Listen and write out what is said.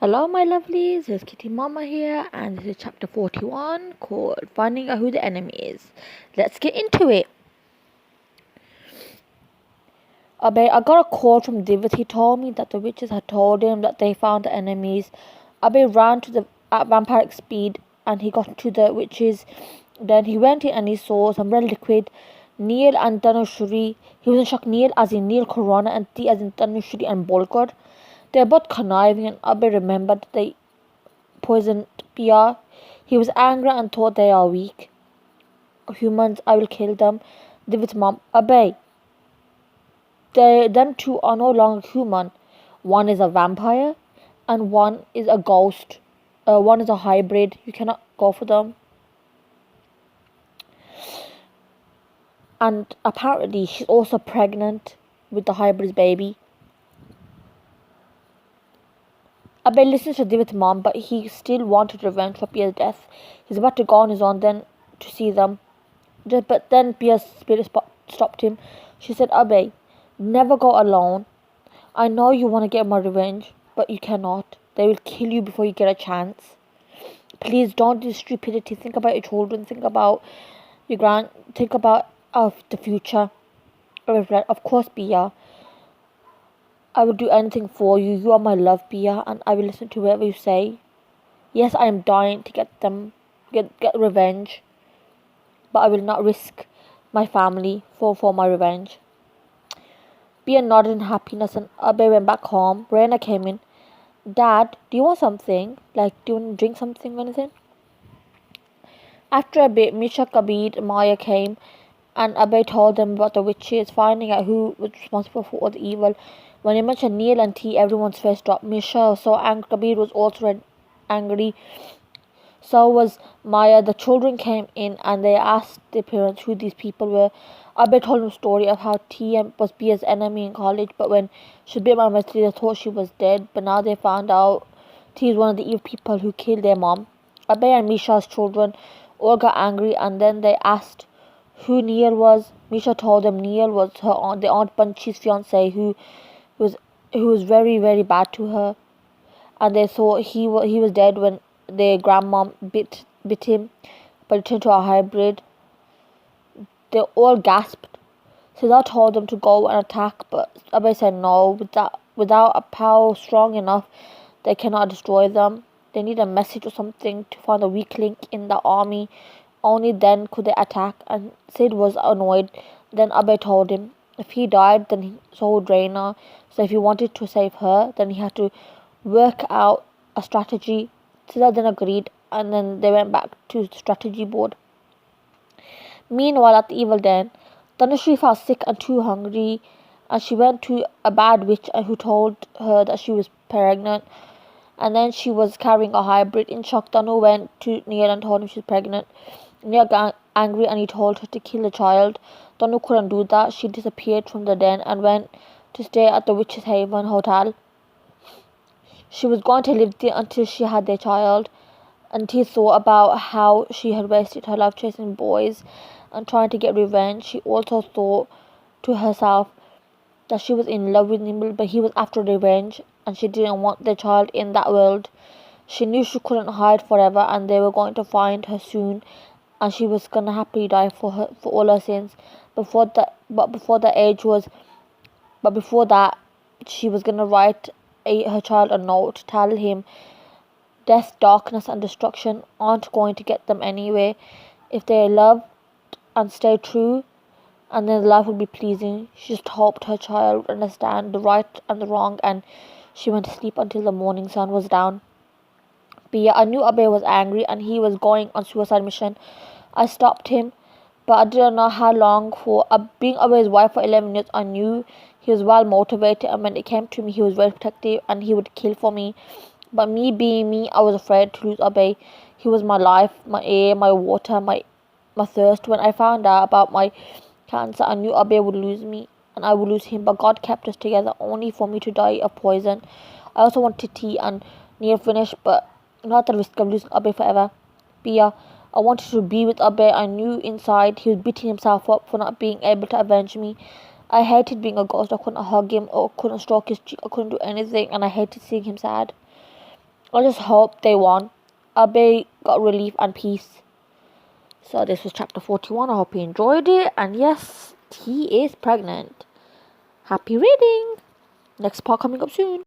Hello, my lovelies. It's Kitty Mama here, and this is chapter 41 called Finding Out Who the Enemy Is. Let's get into it. I got a call from David. He told me that the witches had told him that they found the enemies. Abe ran at vampiric speed, and he got to the witches. Then he went in and he saw some red liquid. Neil and Dhanushri. He was in shock. Neil as in Neil Corona, and T as in Dhanushri and Bolkar. They were both conniving, and Abe remembered they poisoned Pia. He was angry and thought they are weak. Humans, I will kill them. David's mom, Abe. Them two are no longer human. One is a vampire and one is a ghost. One is a hybrid. You cannot go for them. And apparently she's also pregnant with the hybrid's baby. Abe listens to David's mom, but he still wanted revenge for Pia's death. He's about to go on his own then to see them. But then Pia's spirit stopped him. She said, Abe, never go alone. I know you want to get my revenge, but you cannot. They will kill you before you get a chance. Please don't do stupidity. Think about your children. Think about your think about the future. Of course, Pia. I will do anything for you. You are my love, Pia, and I will listen to whatever you say. Yes, I am dying to get revenge, but I will not risk my family for my revenge. Pia nodded in happiness, and Abe went back home. Reina came in. Dad, do you want something? Do you want to drink something or anything? After a bit, Misha, Kabir, and Maya came, and Abe told them about the witches, finding out who was responsible for all the evil. When he mentioned Neil and T, everyone's face dropped. Misha was so angry. Kabir was also angry. So was Maya. The children came in and they asked their parents who these people were. Abe told them a story of how T was Pia's enemy in college, but when she bit my mother, they thought she was dead. But now they found out T is one of the evil people who killed their mom. Abe and Misha's children all got angry, and then they asked who Neil was. Misha told them Neil was their aunt Punchy's fiance, who was very, very bad to her, and they thought he was dead when their grandmom bit him, but it turned to a hybrid. They all gasped. Siddharth told them to go and attack, but Abe said no. Without a power strong enough, they cannot destroy them. They need a message or something to find a weak link in the army. Only then could they attack, and Sid was annoyed. Then Abe told him if he died, then so would Reina. So if he wanted to save her, then he had to work out a strategy. Siddharth then agreed, and then they went back to the strategy board. Meanwhile, at the evil den, Dhanushri felt sick and too hungry, and she went to a bad witch who told her that she was pregnant, and then she was carrying a hybrid. In shock, Dhanu went to Neil and told him she's pregnant. Neil got angry and he told her to kill the child. Dhanu couldn't do that. She disappeared from the den and went to stay at the Witch's Haven Hotel. She was going to live there until she had their child, and he thought about how she had wasted her life chasing boys and trying to get revenge. She also thought to herself that she was in love with him, but he was after revenge, and she didn't want their child in that world. She knew she couldn't hide forever, and they were going to find her soon, and she was gonna happily die for all her sins. Before that, she was gonna write her child a note to tell him death, darkness, and destruction aren't going to get them anyway. If they loved and stayed true, and then life would be pleasing. She just hoped her child would understand the right and the wrong, and she went to sleep until the morning sun was down. Pia, I knew Abe was angry and he was going on suicide mission. I stopped him, but I didn't know how long for. Being Abe's wife for 11 years, I knew he was well motivated, and when it came to me, he was very protective and he would kill for me. But me being me, I was afraid to lose Abe. He was my life, my air, my water, my thirst. When I found out about my cancer, I knew Abe would lose me and I would lose him, but God kept us together only for me to die of poison. I also wanted tea and near finish, but not the risk of losing Abe forever. Pia, I wanted to be with Abe. I knew inside he was beating himself up for not being able to avenge me. I hated being a ghost. I couldn't hug him or couldn't stroke his cheek. I couldn't do anything, and I hated seeing him sad. I just hope they won. Abe got relief and peace. So this was chapter 41. I hope you enjoyed it. And yes, he is pregnant. Happy reading. Next part coming up soon.